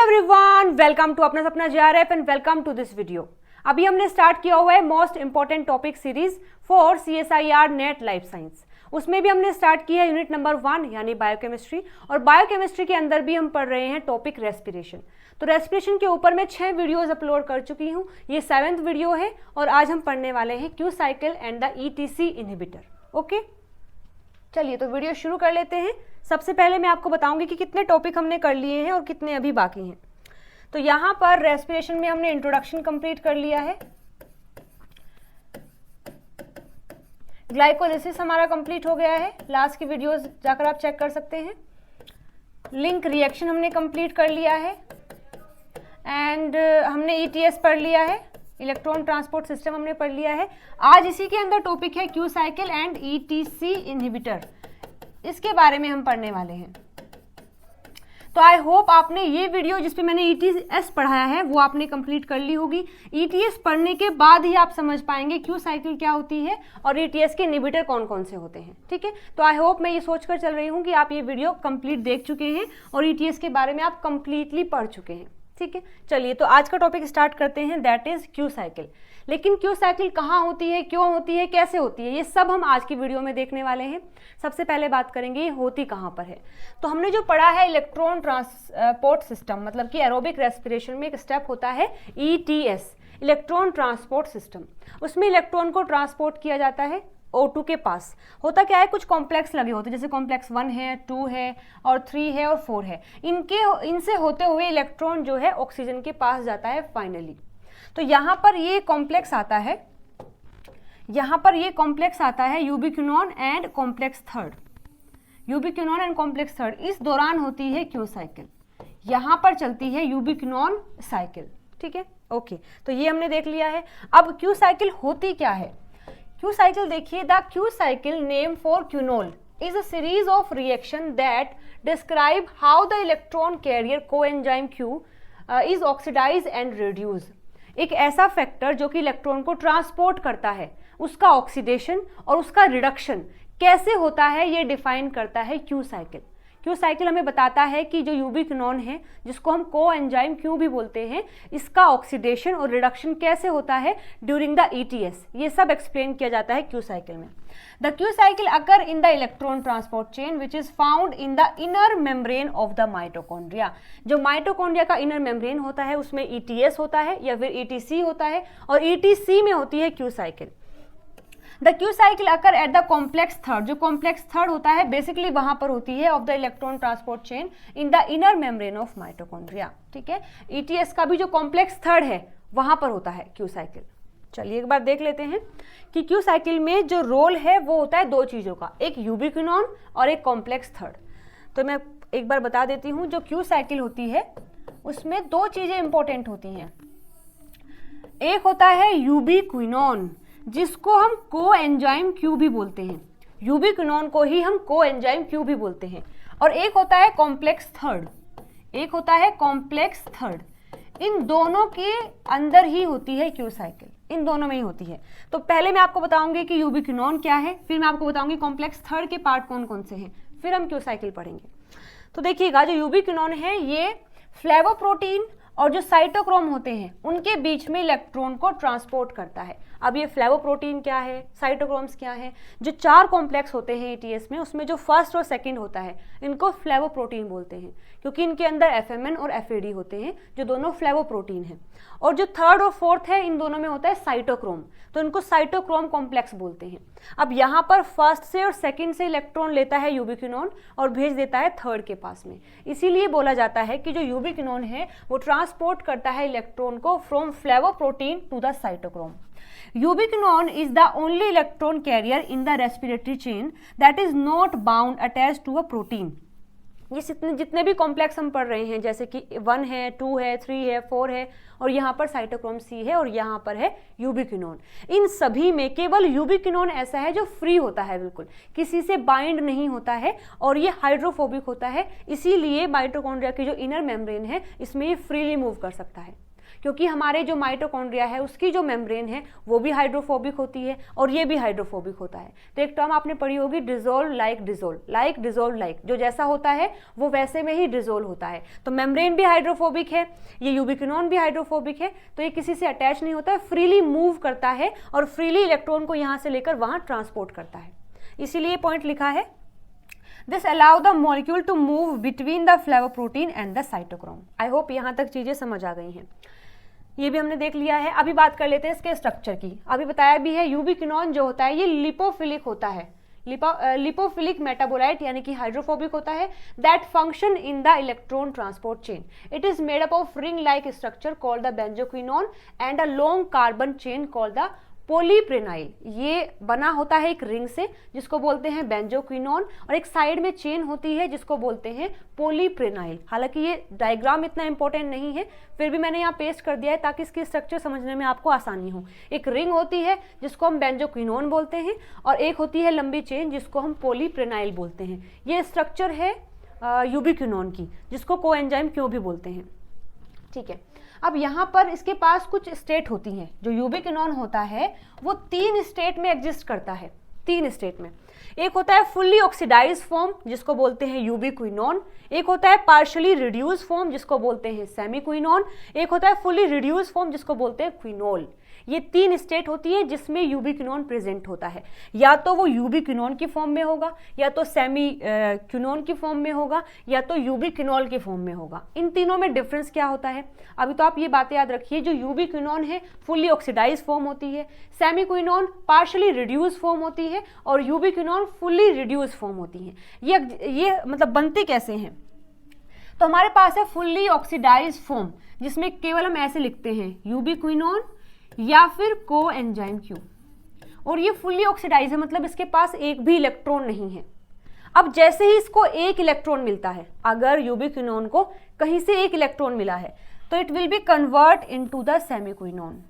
Everyone, welcome to अपना सपना JRF and welcome to this video. अभी हमने स्टार्ट किया हुआ है most important topic series for CSIR net life science. उसमें भी हमने स्टार्ट किया है यूनिट नंबर 1 यानी बायोकेमिस्ट्री, और बायोकेमिस्ट्री के अंदर भी हम पढ़ रहे हैं टॉपिक रेस्पिरेशन। तो रेस्पिरेशन के ऊपर मैं 6 वीडियोस अपलोड कर चुकी हूँ, ये 7th वीडियो है और आज हम पढ़ने वाले हैं Q cycle and the ETC inhibitor. Okay, चलिए तो वीडियो शुरू कर लेते हैं। सबसे पहले मैं आपको बताऊंगी कि कितने टॉपिक हमने कर लिए हैं और कितने अभी बाकी हैं। तो यहाँ पर रेस्पिरेशन में हमने इंट्रोडक्शन कंप्लीट कर लिया है, ग्लाइकोलिसिस हमारा कंप्लीट हो गया है, लास्ट की वीडियोस जाकर आप चेक कर सकते हैं। लिंक रिएक्शन हमने कंप्लीट कर लिया है एंड हमने ETS पढ़ लिया है, इलेक्ट्रॉन ट्रांसपोर्ट सिस्टम हमने पढ़ लिया है। आज इसी के अंदर टॉपिक है Q cycle and ETC inhibitor, इसके बारे में हम पढ़ने वाले हैं। तो आई होप आपने ये वीडियो जिसपे मैंने ETS पढ़ाया है वो आपने कंप्लीट कर ली होगी। ETS पढ़ने के बाद ही आप समझ पाएंगे क्यू साइकिल क्या होती है और ETS के इनहिबिटर कौन कौन से होते हैं। ठीक है, तो आई होप मैं ये सोचकर चल रही हूँ कि आप ये वीडियो कंप्लीट देख चुके हैं और ETS के बारे में आप कंप्लीटली पढ़ चुके हैं। ठीक है, चलिए तो आज का टॉपिक स्टार्ट करते हैं, दैट इज क्यू साइकिल। लेकिन क्यू साइकिल कहाँ होती है, क्यों होती है, कैसे होती है, ये सब हम आज की वीडियो में देखने वाले हैं। सबसे पहले बात करेंगे ये होती कहाँ पर है। तो हमने जो पढ़ा है इलेक्ट्रॉन ट्रांसपोर्ट सिस्टम, मतलब कि एरोबिक रेस्पिरेशन में एक स्टेप होता है ETS, इलेक्ट्रॉन ट्रांसपोर्ट सिस्टम। उसमें इलेक्ट्रॉन को ट्रांसपोर्ट किया जाता है O2 के पास। होता क्या है, कुछ कॉम्प्लेक्स लगे होते हैं, जैसे कॉम्प्लेक्स 1 है, 2 है और 3 है और 4 है। इनसे होते हुए इलेक्ट्रॉन जो है ऑक्सीजन के पास जाता है फाइनली। तो यहाँ पर ये कॉम्प्लेक्स आता है, यहाँ पर ये कॉम्प्लेक्स आता है यूबिक्विनोन and complex third, यूबिक्विनोन and complex third. इस दौरान होती है क्यू साइकिल, यहाँ पर चलती है यूबिक्विनोन साइकिल। ठीक है, ओके, तो ये हमने देख लिया है। अब क्यू साइकिल होती क्या है। क्यू साइकिल देखिए, the Q cycle name for quinol is a series of reaction that describe how the electron carrier coenzyme Q is oxidized and reduced। एक ऐसा फैक्टर जो कि इलेक्ट्रॉन को ट्रांसपोर्ट करता है, उसका ऑक्सीडेशन और उसका रिडक्शन कैसे होता है, ये डिफाइन करता है क्यू साइकिल। क्यू साइकिल हमें बताता है कि जो यूबिक्विनोन है, जिसको हम कोएंजाइम क्यू भी बोलते हैं, इसका ऑक्सीडेशन और रिडक्शन कैसे होता है ड्यूरिंग द ETS, ये सब एक्सप्लेन किया जाता है क्यू साइकिल में। The Q cycle occur in the electron transport chain which is found in the inner membrane of the mitochondria. जो माइटोकॉन्ड्रिया का इनर मेम्ब्रेन होता है उसमें ETS होता है या फिर ETC होता है, और ETC में होती है Q cycle. The Q cycle occur at the complex third, जो कॉम्प्लेक्स थर्ड होता है बेसिकली वहां पर होती है of the electron transport chain in the inner membrane of mitochondria. ठीक है, ETS का भी जो कॉम्प्लेक्स थर्ड है वहां पर होता है क्यू साइकिल। चलिए एक बार देख लेते हैं कि क्यू साइकिल में जो रोल है वो होता है दो चीजों का, एक यूबिक्विनोन और एक कॉम्प्लेक्स थर्ड। तो मैं एक बार बता देती हूँ, जो क्यू साइकिल होती है उसमें दो चीजें इंपॉर्टेंट होती हैं। एक होता है यूबिक्विनोन, जिसको हम कोएंजाइम क्यू भी बोलते हैं, यूबिक्विनोन को ही हम कोएंजाइम क्यू भी बोलते हैं। और एक होता है कॉम्प्लेक्स थर्ड, एक होता है कॉम्प्लेक्स थर्ड। इन दोनों के अंदर ही होती है क्यू साइकिल, इन दोनों में ही होती है। तो पहले मैं आपको बताऊंगी कि यूबिक्विनोन क्या है, फिर मैं आपको बताऊंगी कॉम्प्लेक्स थर्ड के पार्ट कौन कौन से हैं, फिर हम क्यू साइकिल पढ़ेंगे। तो देखिएगा, जो यूबिक्विनोन है ये फ्लेवोप्रोटीन और जो साइटोक्रोम होते हैं उनके बीच में इलेक्ट्रॉन को ट्रांसपोर्ट करता है। अब ये फ्लेवोप्रोटीन क्या है, साइटोक्रोम्स क्या है, जो 4 कॉम्प्लेक्स होते हैं ETS में, उसमें जो फर्स्ट और सेकंड होता है इनको फ्लेवोप्रोटीन बोलते हैं, क्योंकि इनके अंदर FMN और FAD होते हैं जो दोनों फ्लेवोप्रोटीन हैं। और जो थर्ड और फोर्थ है इन दोनों में होता है साइटोक्रोम, तो इनको साइटोक्रोम कॉम्प्लेक्स बोलते हैं। अब यहाँ पर फर्स्ट से और सेकंड से इलेक्ट्रॉन लेता है यूबिक्विनोन और भेज देता है थर्ड के पास में। इसीलिए बोला जाता है कि जो यूबिक्विनोन है वो ट्रांसपोर्ट करता है इलेक्ट्रॉन को from flavoprotein to the cytochrome. Ubiquinone is the only electron carrier in the respiratory chain that is not bound attached to a protein। ये जितने भी कॉम्प्लेक्स हम पढ़ रहे हैं, जैसे कि 1 है, 2 है, 3 है, 4 है और यहाँ पर साइटोक्रोम C है और यहाँ पर है यूबिक्विनोन, इन सभी में केवल यूबिक्विनोन ऐसा है जो फ्री होता है, बिल्कुल किसी से बाइंड नहीं होता है और ये हाइड्रोफोबिक होता है। इसीलिए माइटोकॉन्ड्रिया की जो इनर मेम्ब्रेन है इसमें ये फ्रीली मूव कर सकता है। क्योंकि हमारे जो माइटोकॉन्ड्रिया है उसकी जो मेम्ब्रेन है वो भी हाइड्रोफोबिक होती है और ये भी हाइड्रोफोबिक होता है। तो एक टर्म आपने पढ़ी होगी, dissolve like dissolve, like dissolve like, जो जैसा होता है वो वैसे में ही डिजोल्व होता है। तो मेम्ब्रेन भी हाइड्रोफोबिक है, ये यूबिक्विनोन भी हाइड्रोफोबिक है, तो ये किसी से अटैच नहीं होता है, फ्रीली मूव करता है और फ्रीली इलेक्ट्रॉन को यहाँ से लेकर वहाँ ट्रांसपोर्ट करता है। इसीलिए पॉइंट लिखा है, this allow the molecule to move between the flavoprotein and the cytochrome. I hope यहाँ तक चीजें समझ आ गई हैं। ये भी हमने देख लिया है। अभी बात कर लेते हैं इसके स्ट्रक्चर की। अभी बताया भी है, यूबिक्विनोन जो होता है ये लिपोफिलिक होता है, लिपोफिलिक मेटाबोलाइट यानी कि हाइड्रोफोबिक होता है, that function in the electron transport chain. It is made up of ring like structure called the benzoquinone and a long carbon chain called the polyprenyl. ये बना होता है एक रिंग से जिसको बोलते हैं बेंजोक्विनोन, और एक साइड में चेन होती है जिसको बोलते हैं पॉलीप्रेनाइल। हालांकि ये डायग्राम इतना इंपॉर्टेंट नहीं है, फिर भी मैंने यहाँ पेस्ट कर दिया है ताकि इसकी स्ट्रक्चर समझने में आपको आसानी हो। एक रिंग होती है जिसको हम बेंजोक्विनोन बोलते हैं और एक होती है लंबी चेन जिसको हम पॉलीप्रेनाइल बोलते हैं। ये स्ट्रक्चर है यूबिक्विनोन की, जिसको कोएंजाइम क्यों भी बोलते हैं। ठीक है, अब यहाँ पर इसके पास कुछ स्टेट होती हैं। जो यूबिक्विनोन होता है वो 3 स्टेट में एग्जिस्ट करता है, 3 स्टेट में। एक होता है फुल्ली ऑक्सीडाइज फॉर्म जिसको बोलते हैं यूबिक्विनोन, एक होता है पार्शियली रिड्यूस फॉर्म जिसको बोलते हैं सेमीक्विनोन, एक होता है फुल्ली रिड्यूस फॉर्म जिसको बोलते हैं क्विनोल। ये 3 स्टेट होती है जिसमें यूबिक्विनोन प्रेजेंट होता है। या तो वो यूबिक्विनोन की फॉर्म में होगा, या तो सेमी क्विनोन की फॉर्म में होगा, या तो यूबिक्विनोल की फॉर्म में होगा। इन तीनों में डिफरेंस क्या होता है? अभी तो आप ये बातें याद रखिए, जो यूबिक्विनोन है फुल्ली ऑक्सीडाइज फॉर्म होती है, सेमीक्विनोन पार्शियली रिड्यूस फॉर्म होती है और यूबिक्विनोन फुल्ली रिड्यूस फॉर्म होती है। ये मतलब बनते कैसे हैं? तो हमारे पास है फुल्ली ऑक्सीडाइज फॉर्म जिसमें केवल हम ऐसे लिखते हैं यूबिक्विनोन या फिर कोएंजाइम क्यू, और ये फुल्ली ऑक्सीडाइज है, मतलब इसके पास एक भी इलेक्ट्रॉन नहीं है। अब जैसे ही इसको एक इलेक्ट्रॉन मिलता है, अगर यूबिक्विनोन को कहीं से एक इलेक्ट्रॉन मिला है तो it will be convert into the semiquinone.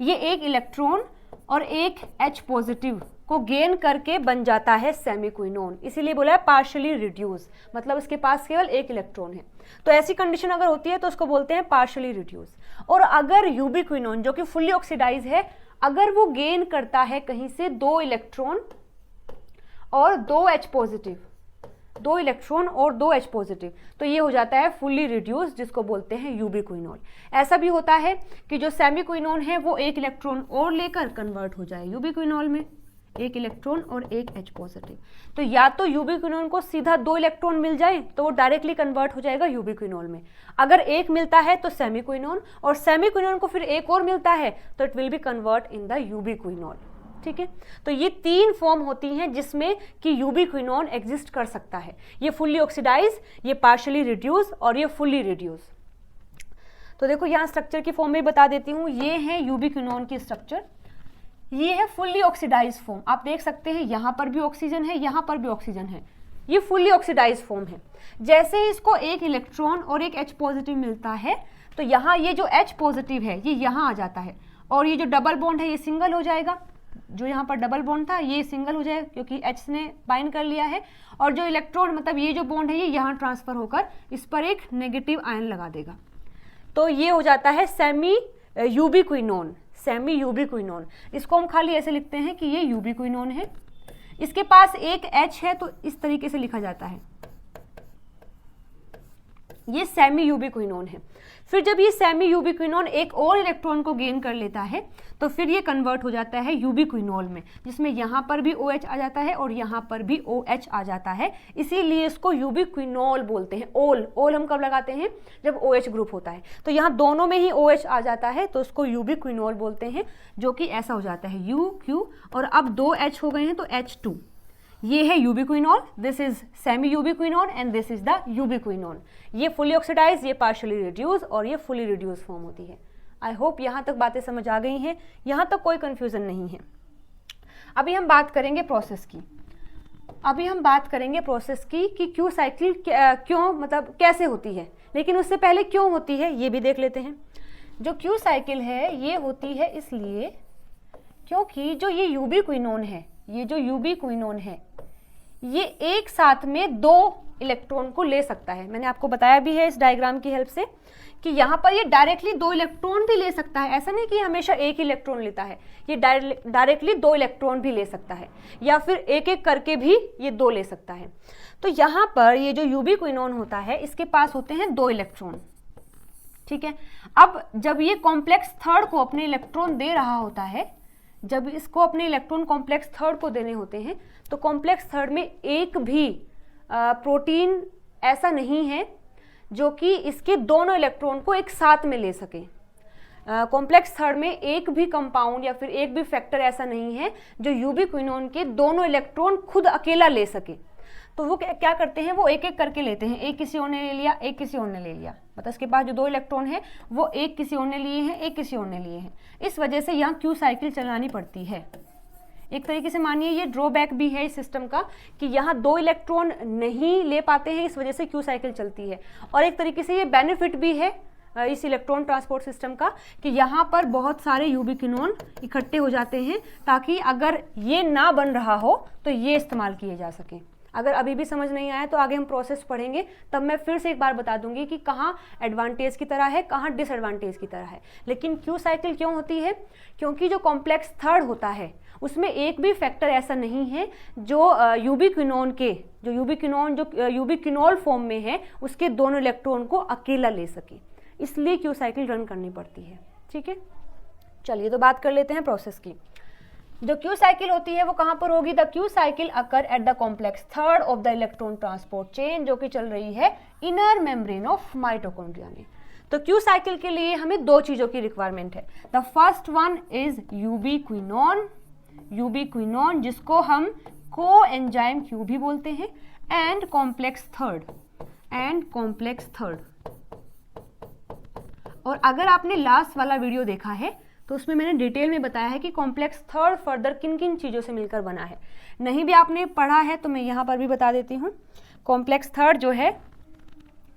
ये एक इलेक्ट्रॉन और एक H पॉजिटिव को गेन करके बन जाता है सेमीक्विनोन, इसीलिए बोला है पार्शियली रिड्यूस, मतलब इसके पास केवल एक इलेक्ट्रॉन है। तो ऐसी कंडीशन अगर होती है तो उसको बोलते हैं पार्शियली रिड्यूस। और अगर यूबिक्विनोन जो कि फुल्ली ऑक्सीडाइज है, अगर वो गेन करता है कहीं से 2 इलेक्ट्रॉन और 2 H पॉजिटिव, 2 इलेक्ट्रॉन और 2 H पॉजिटिव, तो ये हो जाता है फुल्ली रिड्यूस जिसको बोलते हैं यूबिक्विनोल। ऐसा भी होता है कि जो सेमीक्विनोन है वो एक इलेक्ट्रॉन और लेकर कन्वर्ट हो जाए यूबिक्विनोल में, एक इलेक्ट्रॉन और एक H पॉजिटिव। तो या तो यूबिक्विनोन को सीधा 2 इलेक्ट्रॉन मिल जाए तो वो डायरेक्टली कन्वर्ट हो जाएगा यूबिक्विनोल में, अगर एक मिलता है तो सेमीक्विनोन, और सेमीक्विनोन को फिर एक और मिलता है तो it will be convert in the ubiquinol. ठीक है, तो ये 3 फॉर्म होती हैं जिसमें कि यूबिक्विनोन एग्जिस्ट कर सकता है। ये फुल्ली ऑक्सीडाइज, ये पार्शियली रिड्यूस और ये फुल्ली रिड्यूस। तो देखो यहाँ स्ट्रक्चर की फॉर्म में बता देती हूँ, ये है यूबिक्विनोन की स्ट्रक्चर, ये है फुल्ली ऑक्सीडाइज फॉर्म। आप देख सकते हैं यहाँ पर भी ऑक्सीजन है, यहाँ पर भी ऑक्सीजन है, ये फुल्ली ऑक्सीडाइज फॉर्म है। जैसे ही इसको एक इलेक्ट्रॉन और एक H पॉजिटिव मिलता है तो यहाँ ये जो H पॉजिटिव है ये यहाँ आ जाता है, और ये जो डबल बॉन्ड है ये सिंगल हो जाएगा, जो यहाँ पर डबल बॉन्ड था ये सिंगल हो जाएगा क्योंकि H ने बाइंड कर लिया है, और जो इलेक्ट्रॉन मतलब ये जो बॉन्ड है ये यहाँ ट्रांसफर होकर इस पर एक नेगेटिव आयन लगा देगा। तो ये हो जाता है सेमी यूबिक्विनोन, सेमी यूबिक्विनोन। इसको हम खाली ऐसे लिखते हैं कि ये यूबिक्विनोन है, इसके पास एक H है तो इस तरीके से लिखा जाता है, ये सेमी यूबिक्विनोन है। फिर जब ये सेमी यूबिक्विनोन एक और इलेक्ट्रॉन को गेन कर लेता है तो फिर ये कन्वर्ट हो जाता है यूबिक्विनोल में, जिसमें यहाँ पर भी OH आ जाता है और यहाँ पर भी OH आ जाता है, इसीलिए इसको यूबिक्विनोल बोलते हैं। ओल हम कब लगाते हैं? जब OH ग्रुप होता है, तो यहाँ दोनों में ही OH आ जाता है तो उसको यूबिक्विनोल बोलते हैं, जो कि ऐसा हो जाता है UQ, और अब 2 H हो गए हैं तो H2। ये है ubiquinol, this is semi ubiquinone and this is the ubiquinone. ये फुली ऑक्सीडाइज, ये पार्शियली रिड्यूस और ये फुली रिड्यूस फॉर्म होती है। आई होप यहाँ तक बातें समझ आ गई हैं, यहाँ तक कोई कंफ्यूजन नहीं है। अभी हम बात करेंगे प्रोसेस की, कि क्यू साइकिल क्यों, मतलब कैसे होती है, लेकिन उससे पहले क्यों होती है ये भी देख लेते हैं। जो क्यू साइकिल है ये होती है इसलिए क्योंकि जो ये यूबिक्विनोन है, ये एक साथ में 2 इलेक्ट्रॉन को ले सकता है। मैंने आपको बताया भी है इस डायग्राम की हेल्प से कि यहाँ पर ये डायरेक्टली 2 इलेक्ट्रॉन भी ले सकता है। ऐसा नहीं कि हमेशा एक इलेक्ट्रॉन लेता है, ये डायरेक्टली 2 इलेक्ट्रॉन भी ले सकता है, या फिर एक एक करके भी ये 2 ले सकता है। तो यहाँ पर ये जो यूबिक्विनोन होता है इसके पास होते हैं 2 इलेक्ट्रॉन, ठीक है। अब जब ये कॉम्प्लेक्स थर्ड को अपने इलेक्ट्रॉन दे रहा होता है, जब इसको अपने इलेक्ट्रॉन कॉम्प्लेक्स थर्ड को देने होते हैं, तो कॉम्प्लेक्स थर्ड में एक भी प्रोटीन ऐसा नहीं है जो कि इसके दोनों इलेक्ट्रॉन को एक साथ में ले सके। कॉम्प्लेक्स थर्ड में एक भी कंपाउंड या फिर एक भी फैक्टर ऐसा नहीं है जो यूबिक्विनोन के दोनों इलेक्ट्रॉन खुद अकेला ले सके। तो वो क्या करते हैं, वो एक एक करके लेते हैं। एक किसी और ने ले लिया, एक किसी और ने ले लिया, मतलब इसके पास जो 2 इलेक्ट्रॉन है वो एक किसी और ने लिए हैं, एक किसी और ने लिए हैं। इस वजह से यहाँ क्यू साइकिल चलानी पड़ती है। एक तरीके से मानिए ये ड्रॉबैक भी है इस सिस्टम का कि यहाँ 2 इलेक्ट्रॉन नहीं ले पाते हैं, इस वजह से क्यू साइकिल चलती है। और एक तरीके से ये बेनिफिट भी है इस इलेक्ट्रॉन ट्रांसपोर्ट सिस्टम का कि यहाँ पर बहुत सारे यूबिक्विनोन इकट्ठे हो जाते हैं, ताकि अगर ये ना बन रहा हो तो ये इस्तेमाल किए जा सकें। अगर अभी भी समझ नहीं आया तो आगे हम प्रोसेस पढ़ेंगे, तब मैं फिर से एक बार बता दूंगी कि कहाँ एडवांटेज की तरह है, कहाँ डिसएडवांटेज की तरह है। लेकिन क्यू साइकिल क्यों होती है, क्योंकि जो कॉम्प्लेक्स थर्ड होता है उसमें एक भी फैक्टर ऐसा नहीं है जो यूबिक्विनोन जो यूबिक्विनोल फॉर्म में है उसके दोनों इलेक्ट्रॉन को अकेला ले सके, इसलिए क्यू साइकिल रन करनी पड़ती है, ठीक है। चलिए तो बात कर लेते हैं प्रोसेस की। जो क्यू साइकिल होती है वो कहाँ पर होगी, the Q cycle occur at the complex third of the electron transport chain, जो कि चल रही है इनर मेम्ब्रेन ऑफ माइटोकॉन्ड्रिया में। तो क्यू साइकिल के लिए हमें 2 चीजों की रिक्वायरमेंट है। द फर्स्ट वन इज यूबिक्विनोन जिसको हम को एंजाइम क्यू भी बोलते हैं, एंड कॉम्प्लेक्स थर्ड। और अगर आपने लास्ट वाला वीडियो देखा है तो उसमें मैंने डिटेल में बताया है कि कॉम्प्लेक्स थर्ड फर्दर किन किन चीज़ों से मिलकर बना है। नहीं भी आपने पढ़ा है तो मैं यहाँ पर भी बता देती हूँ। कॉम्प्लेक्स थर्ड जो है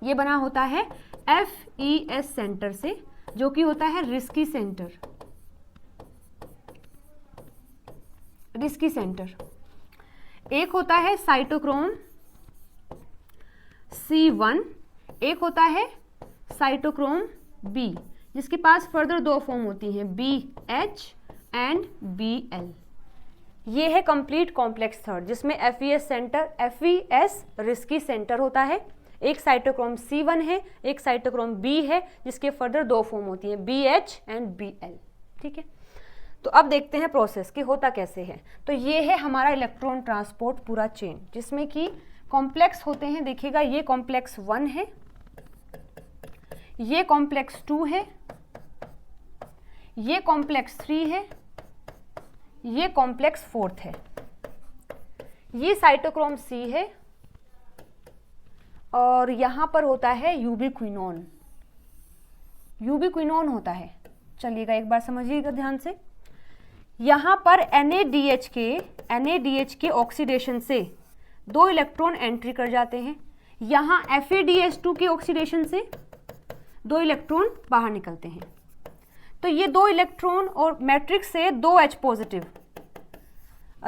ये बना होता है FES सेंटर से, जो कि होता है रिस्की सेंटर। एक होता है साइटोक्रोम C1, एक होता है साइटोक्रोम B, जिसके पास फर्दर 2 फॉर्म होती हैं BH एंड BL। ये है कंप्लीट कॉम्प्लेक्स थर्ड जिसमें FES रिस्की सेंटर होता है। एक साइटोक्रोम C1 है, एक साइटोक्रोम B है, जिसके फर्दर 2 फॉर्म होती हैं BH एंड BL, ठीक है। तो अब देखते हैं प्रोसेस कि होता कैसे है। तो ये है हमारा इलेक्ट्रॉन ट्रांसपोर्ट पूरा चेन, जिसमें कि कॉम्प्लेक्स होते हैं। देखिएगा ये कॉम्प्लेक्स 1 है, ये कॉम्प्लेक्स 2 है, ये कॉम्प्लेक्स 3 है, ये कॉम्प्लेक्स 4 है, ये साइटोक्रोम C है, और यहां पर होता है यूबिक्विनोन होता है। चलिएगा एक बार समझिएगा ध्यान से। यहां पर NADH के ऑक्सीडेशन से 2 इलेक्ट्रॉन एंट्री कर जाते हैं। यहां FADH2 के ऑक्सीडेशन से 2 इलेक्ट्रॉन बाहर निकलते हैं। तो ये 2 इलेक्ट्रॉन और मैट्रिक्स से 2H पॉजिटिव,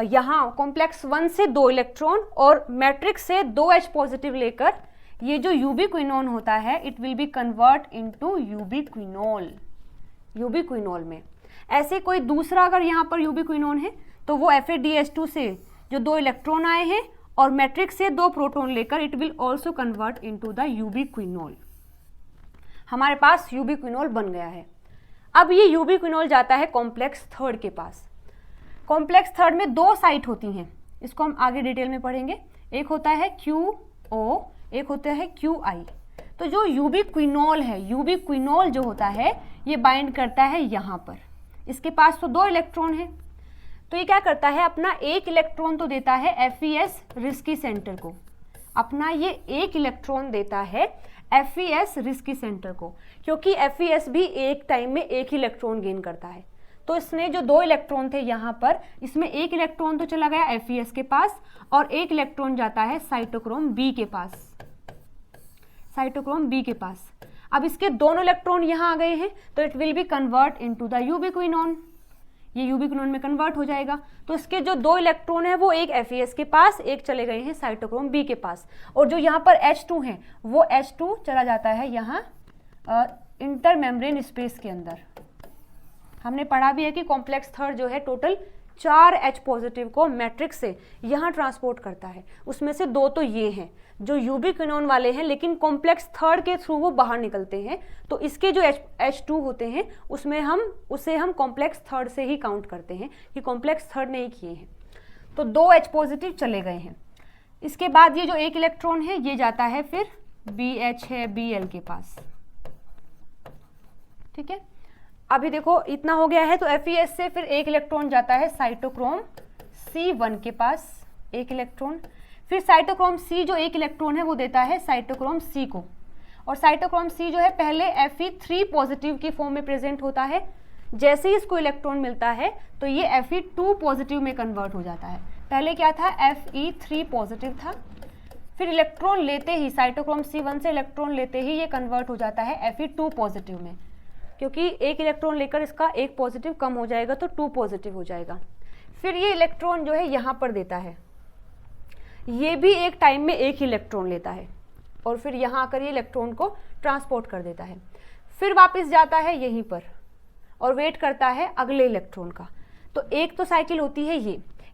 यहाँ कॉम्प्लेक्स 1 से 2 इलेक्ट्रॉन और मैट्रिक्स से 2H पॉजिटिव लेकर ये जो यूबिक्विनोन होता है it will be convert into ubiquinol में। ऐसे कोई दूसरा अगर यहाँ पर यूबिक्विनोन है तो वो FADH2 से जो 2 इलेक्ट्रॉन आए हैं और मैट्रिक्स से 2 प्रोटॉन लेकर it will also convert into the ubiquinol. हमारे पास यूबिक्विनोल बन गया है। अब ये यूबिक्विनोल जाता है कॉम्प्लेक्स थर्ड के पास। कॉम्प्लेक्स थर्ड में 2 साइट होती हैं, इसको हम आगे डिटेल में पढ़ेंगे। एक होता है QO, एक होता है QI। तो जो यूबिक्विनोल जो होता है ये बाइंड करता है यहाँ पर। इसके पास तो 2 इलेक्ट्रॉन है, तो ये क्या करता है, अपना 1 इलेक्ट्रॉन तो देता है FES रिस्की सेंटर को, अपना ये 1 इलेक्ट्रॉन देता है FES रिस्की सेंटर को, क्योंकि FES भी एक टाइम में 1 ही इलेक्ट्रॉन गेन करता है। तो इसने जो 2 इलेक्ट्रॉन थे यहाँ पर, इसमें 1 इलेक्ट्रॉन तो चला गया FES के पास और 1 इलेक्ट्रॉन जाता है साइटोक्रोम B के पास। अब इसके दोनों इलेक्ट्रॉन यहाँ आ गए हैं तो it will be convert into the ubiquinone. ये यूबिक्विनोन में कन्वर्ट हो जाएगा। तो इसके जो 2 इलेक्ट्रॉन है वो एक FeS के पास, एक चले गए हैं साइटोक्रोम B के पास, और जो यहाँ पर H2 है वो H2 चला जाता है यहाँ इंटर मेम्ब्रेन स्पेस के अंदर। हमने पढ़ा भी है कि कॉम्प्लेक्स थर्ड जो है टोटल 4 H पॉजिटिव को मैट्रिक्स से यहाँ ट्रांसपोर्ट करता है, उसमें से 2 तो ये हैं जो यूबिक्विनोन वाले हैं, लेकिन कॉम्प्लेक्स थर्ड के थ्रू वो बाहर निकलते हैं। तो इसके जो H2 होते हैं उसमें उसे हम कॉम्प्लेक्स थर्ड से ही काउंट करते हैं कि कॉम्प्लेक्स थर्ड नहीं किए हैं। तो 2 H पॉजिटिव चले गए हैं। इसके बाद ये जो 1 इलेक्ट्रॉन है ये जाता है फिर BH है Bl के पास, ठीक है। अभी देखो इतना हो गया है, तो FeS से फिर 1 इलेक्ट्रॉन जाता है साइटोक्रोम C1 के पास, 1 इलेक्ट्रॉन। फिर साइटोक्रोम C जो 1 इलेक्ट्रॉन है वो देता है साइटोक्रोम C को, और साइटोक्रोम C जो है पहले Fe3 पॉजिटिव की फॉर्म में प्रेजेंट होता है। जैसे ही इसको इलेक्ट्रॉन मिलता है तो ये Fe2 पॉजिटिव में कन्वर्ट हो जाता है। पहले क्या था, Fe3 पॉजिटिव था, फिर इलेक्ट्रॉन लेते ही साइटोक्रोम C1 से इलेक्ट्रॉन लेते ही ये कन्वर्ट हो जाता है Fe2 पॉजिटिव में, क्योंकि 1 इलेक्ट्रॉन लेकर इसका 1 पॉजिटिव कम हो जाएगा तो 2 पॉजिटिव हो जाएगा। फिर ये इलेक्ट्रॉन जो है यहाँ पर देता है, ये भी एक टाइम में 1 ही इलेक्ट्रॉन लेता है, और फिर यहाँ आकर ये इलेक्ट्रॉन को ट्रांसपोर्ट कर देता है। फिर वापस जाता है यहीं पर और वेट करता है अगले इलेक्ट्रॉन का। तो एक तो साइकिल होती है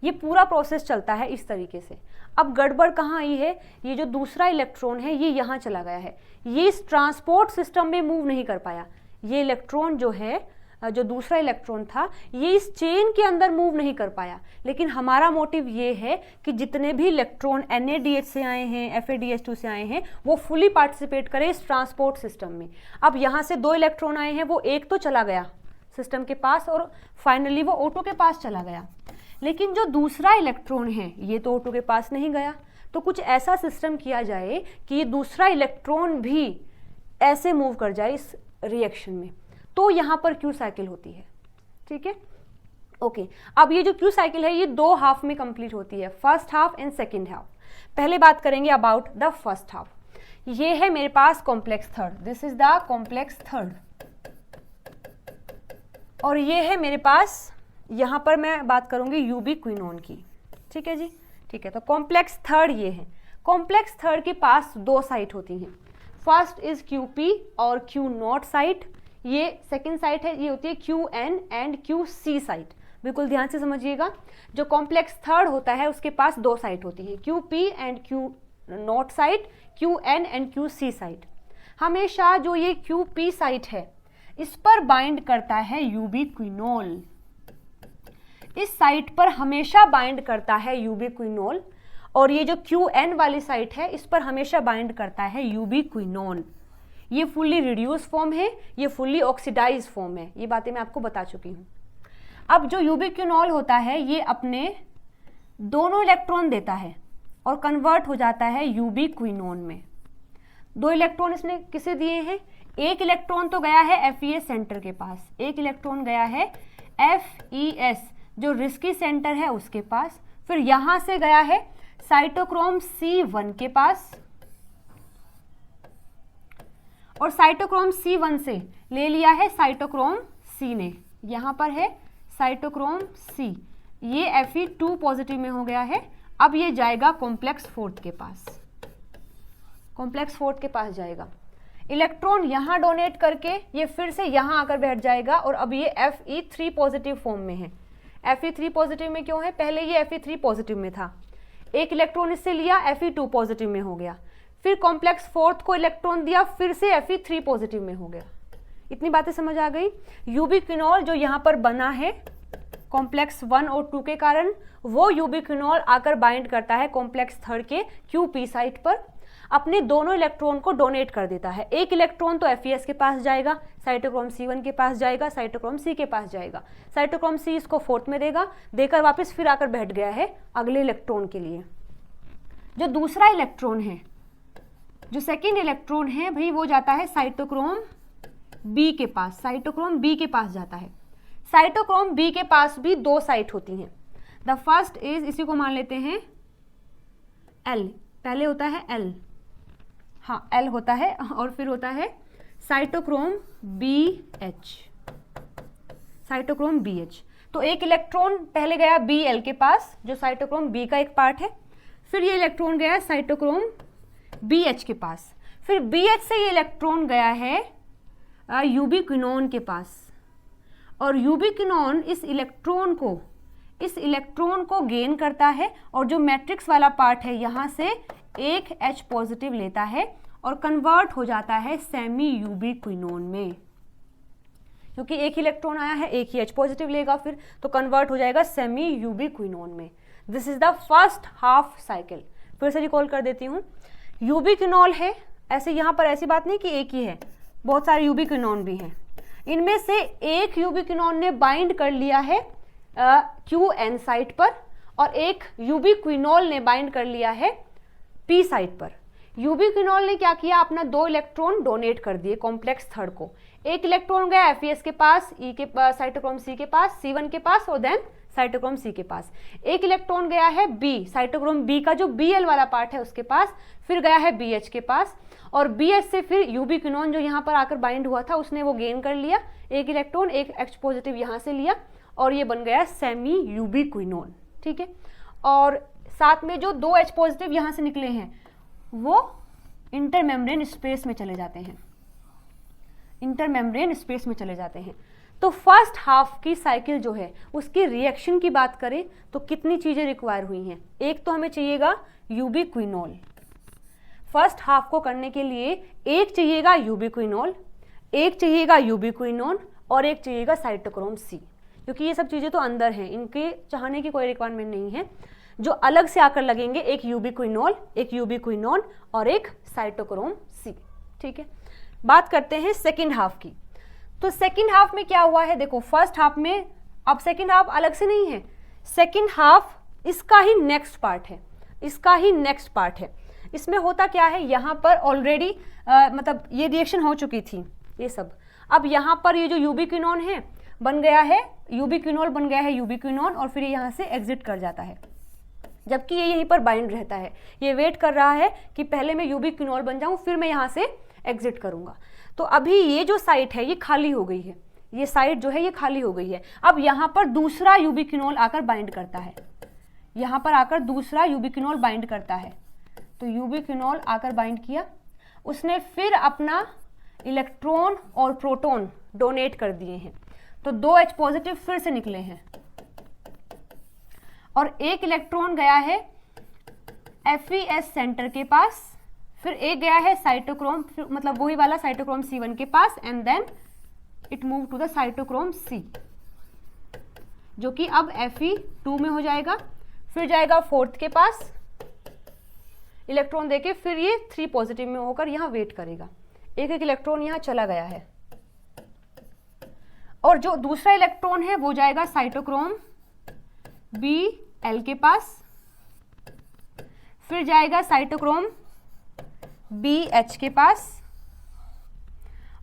ये पूरा प्रोसेस चलता है इस तरीके से। अब गड़बड़ कहाँ आई है, ये जो दूसरा इलेक्ट्रॉन है ये यहाँ चला गया है, ये इस ट्रांसपोर्ट सिस्टम में मूव नहीं कर पाया। ये इलेक्ट्रॉन जो है, जो दूसरा इलेक्ट्रॉन था, ये इस चेन के अंदर मूव नहीं कर पाया। लेकिन हमारा मोटिव ये है कि जितने भी इलेक्ट्रॉन NADH से आए हैं, FADH2 से आए हैं, वो फुली पार्टिसिपेट करें इस ट्रांसपोर्ट सिस्टम में। अब यहाँ से 2 इलेक्ट्रॉन आए हैं, वो एक तो चला गया सिस्टम के पास और फाइनली वो O2 के पास चला गया, लेकिन जो दूसरा इलेक्ट्रॉन है ये तो O2 के पास नहीं गया। तो कुछ ऐसा सिस्टम किया जाए कि ये दूसरा इलेक्ट्रॉन भी ऐसे मूव कर जाए इस रिएक्शन में, तो यहाँ पर क्यू साइकिल होती है, ठीक है। ओके, अब ये जो क्यू साइकिल है ये 2 हाफ में कंप्लीट होती है, first half and second half. पहले बात करेंगे अबाउट द फर्स्ट हाफ। ये है मेरे पास complex third, this is the complex third, और ये है मेरे पास, यहाँ पर मैं बात करूंगी यूबिक्विनोन की, ठीक है जी, ठीक है। तो कॉम्प्लेक्स थर्ड ये है। कॉम्प्लेक्स थर्ड के पास 2 साइट होती हैं, फर्स्ट इज QP और Q0 साइट, ये सेकेंड साइट है, ये होती है QN एंड QC साइट। बिल्कुल ध्यान से समझिएगा, जो कॉम्प्लेक्स थर्ड होता है उसके पास 2 साइट होती हैं, QP and Q0 site, QN and QC site. हमेशा जो ये QP साइट है इस पर बाइंड करता है यूबिक्विनोल, इस साइट पर हमेशा बाइंड करता है यूबिक्विनोल, और ये जो QN वाली साइट है इस पर हमेशा बाइंड करता है यूबिक्विनोन। ये फुल्ली रिड्यूस फॉर्म है, ये फुल्ली ऑक्सीडाइज फॉर्म है, ये बातें मैं आपको बता चुकी हूँ। अब जो यूबिक्विनोल होता है ये अपने दोनों इलेक्ट्रॉन देता है और कन्वर्ट हो जाता है यूबिक्विनोन में। 2 इलेक्ट्रॉन इसने किसे दिए हैं, 1 इलेक्ट्रॉन तो गया है FeS सेंटर के पास, 1 इलेक्ट्रॉन गया है FeS जो रिस्की सेंटर है उसके पास, फिर यहां से गया है साइटोक्रोम C1 के पास, और साइटोक्रोम C1 से ले लिया है साइटोक्रोम C ने, यहां पर है साइटोक्रोम C, ये Fe2 पॉजिटिव में हो गया है। अब ये जाएगा कॉम्प्लेक्स फोर्थ के पास, कॉम्प्लेक्स फोर्थ के पास जाएगा, इलेक्ट्रॉन यहां डोनेट करके ये फिर से यहां आकर बैठ जाएगा, और अब ये Fe3 पॉजिटिव फॉर्म में है। Fe3 पॉजिटिव में क्यों है, पहले ये Fe3 पॉजिटिव में था, 1 इलेक्ट्रॉन इससे लिया Fe2 पॉजिटिव में हो गया, फिर कॉम्प्लेक्स फोर्थ को इलेक्ट्रॉन दिया, फिर से Fe3 पॉजिटिव में हो गया। इतनी बातें समझ आ गई। यूबिक्विनोल जो यहाँ पर बना है कॉम्प्लेक्स 1 और 2 के कारण, वो यूबिक्विनोल आकर बाइंड करता है कॉम्प्लेक्स थर्ड के QP साइट पर, अपने दोनों इलेक्ट्रॉन को डोनेट कर देता है। 1 इलेक्ट्रॉन तो FeS के पास जाएगा, साइटोक्रोम C1 के पास जाएगा, साइटोक्रोम C के पास जाएगा, साइटोक्रोम C इसको फोर्थ में देगा, देकर वापस फिर आकर बैठ गया है अगले इलेक्ट्रॉन के लिए। जो दूसरा इलेक्ट्रॉन है, जो सेकेंड इलेक्ट्रॉन है भाई, वो जाता है साइटोक्रोम B के पास, साइटोक्रोम B के पास जाता है। साइटोक्रोम B के पास भी 2 साइट होती हैं। द फर्स्ट इज, इसी को मान लेते हैं L, पहले होता है L, हाँ L होता है, और फिर होता है साइटोक्रोम BH, साइटोक्रोम BH। तो एक इलेक्ट्रॉन पहले गया Bl के पास, जो साइटोक्रोम B का एक पार्ट है, फिर ये इलेक्ट्रॉन गया साइटोक्रोम BH के पास, फिर BH से ये इलेक्ट्रॉन गया है यूबिक्विनोन के पास, और यूबिक्विनोन इस इलेक्ट्रॉन को गेन करता है और जो मैट्रिक्स वाला पार्ट है यहाँ से एक H पॉजिटिव लेता है और कन्वर्ट हो जाता है सेमी यूबिक्विनोन में, क्योंकि एक इलेक्ट्रॉन आया है, एक ही H पॉजिटिव लेगा फिर, तो कन्वर्ट हो जाएगा सेमी यूबिक्विनोन में। This is the first half cycle. फिर से रिकॉल कर देती हूँ, यूबिक्विनोल है, ऐसे यहाँ पर ऐसी बात नहीं कि एक ही है, बहुत सारे यूबिक्विनोन भी हैं। इनमें से एक यूबिक्विनोन ने बाइंड कर लिया है QN साइट पर और एक यूबिक्विनोल ने बाइंड कर लिया है P साइट पर। यूबिक्विनोल ने क्या किया, अपना 2 इलेक्ट्रॉन डोनेट कर दिए कॉम्प्लेक्स थर्ड को। एक इलेक्ट्रॉन गया FeS के पास, E के पास, साइटोक्रोम C के पास, C1 के पास और देन साइटोक्रोम C के पास। एक इलेक्ट्रॉन गया है B, साइटोक्रोम B का जो Bl वाला पार्ट है उसके पास, फिर गया है BH के पास, और BH से फिर यूबिक्विनोन जो यहाँ पर आकर बाइंड हुआ था उसने वो गेन कर लिया एक इलेक्ट्रॉन, एक H पॉजिटिव यहाँ से लिया और ये बन गया सेमी यूबिक्विनोन। ठीक है, और साथ में जो 2 H पॉजिटिव यहाँ से निकले हैं वो इंटरमेम्ब्रेन स्पेस में चले जाते हैं, इंटरमेम्ब्रेन स्पेस में चले जाते हैं। तो फर्स्ट हाफ की साइकिल जो है उसकी रिएक्शन की बात करें तो कितनी चीजें रिक्वायर हुई हैं। एक तो हमें चाहिएगा यूबिक्विनोल, फर्स्ट हाफ को करने के लिए एक चाहिएगा यूबिक्विनोल, एक चाहिएगा यूबिक्विनोन और एक चाहिएगा साइटोक्रोम C, क्योंकि ये सब चीजें तो अंदर हैं, इनके चाहने की कोई रिक्वायरमेंट नहीं है। जो अलग से आकर लगेंगे एक यूबिक्विनोल, एक यूबिक्विनोन और एक साइटोक्रोम C। ठीक है, बात करते हैं सेकेंड हाफ की। तो सेकेंड हाफ में क्या हुआ है, देखो फर्स्ट हाफ में, अब सेकेंड हाफ अलग से नहीं है, सेकेंड हाफ इसका ही नेक्स्ट पार्ट है, इसका ही नेक्स्ट पार्ट है। इसमें होता क्या है, यहाँ पर ऑलरेडी मतलब ये रिएक्शन हो चुकी थी ये सब, अब यहाँ पर ये जो यूबिक्विनोन है बन गया है, यूबिक्विनोल बन गया है यूबिक्विनोन, और फिर ये यहाँ से एग्जिट कर जाता है, जबकि ये यहीं पर बाइंड रहता है। ये वेट कर रहा है कि पहले मैं यूबिक्विनोल बन जाऊं फिर मैं यहाँ से एग्जिट करूंगा। तो अभी ये जो साइट है ये खाली हो गई है, ये साइट जो है ये खाली हो गई है। अब यहाँ पर दूसरा यूबिक्विनोल आकर बाइंड करता है, यहाँ पर आकर दूसरा यूबिक्विनोल बाइंड करता है। तो यूबिक्विनोल आकर बाइंड किया, उसने फिर अपना इलेक्ट्रॉन और प्रोटॉन डोनेट कर दिए हैं, तो 2 H पॉजिटिव फिर से निकले हैं, और एक इलेक्ट्रॉन गया है FeS सेंटर के पास, फिर एक गया है साइटोक्रोम, मतलब वही वाला साइटोक्रोम C1 के पास, and then it move to the cytochrome C, जो कि अब Fe2 में हो जाएगा। फिर जाएगा फोर्थ के पास इलेक्ट्रॉन देके, फिर ये 3 पॉजिटिव में होकर यहाँ वेट करेगा। एक एक इलेक्ट्रॉन यहाँ चला गया है, और जो दूसरा इलेक्ट्रॉन है वो जाएगा साइटोक्रोम Bl के पास, फिर जाएगा साइटोक्रोम BH के पास,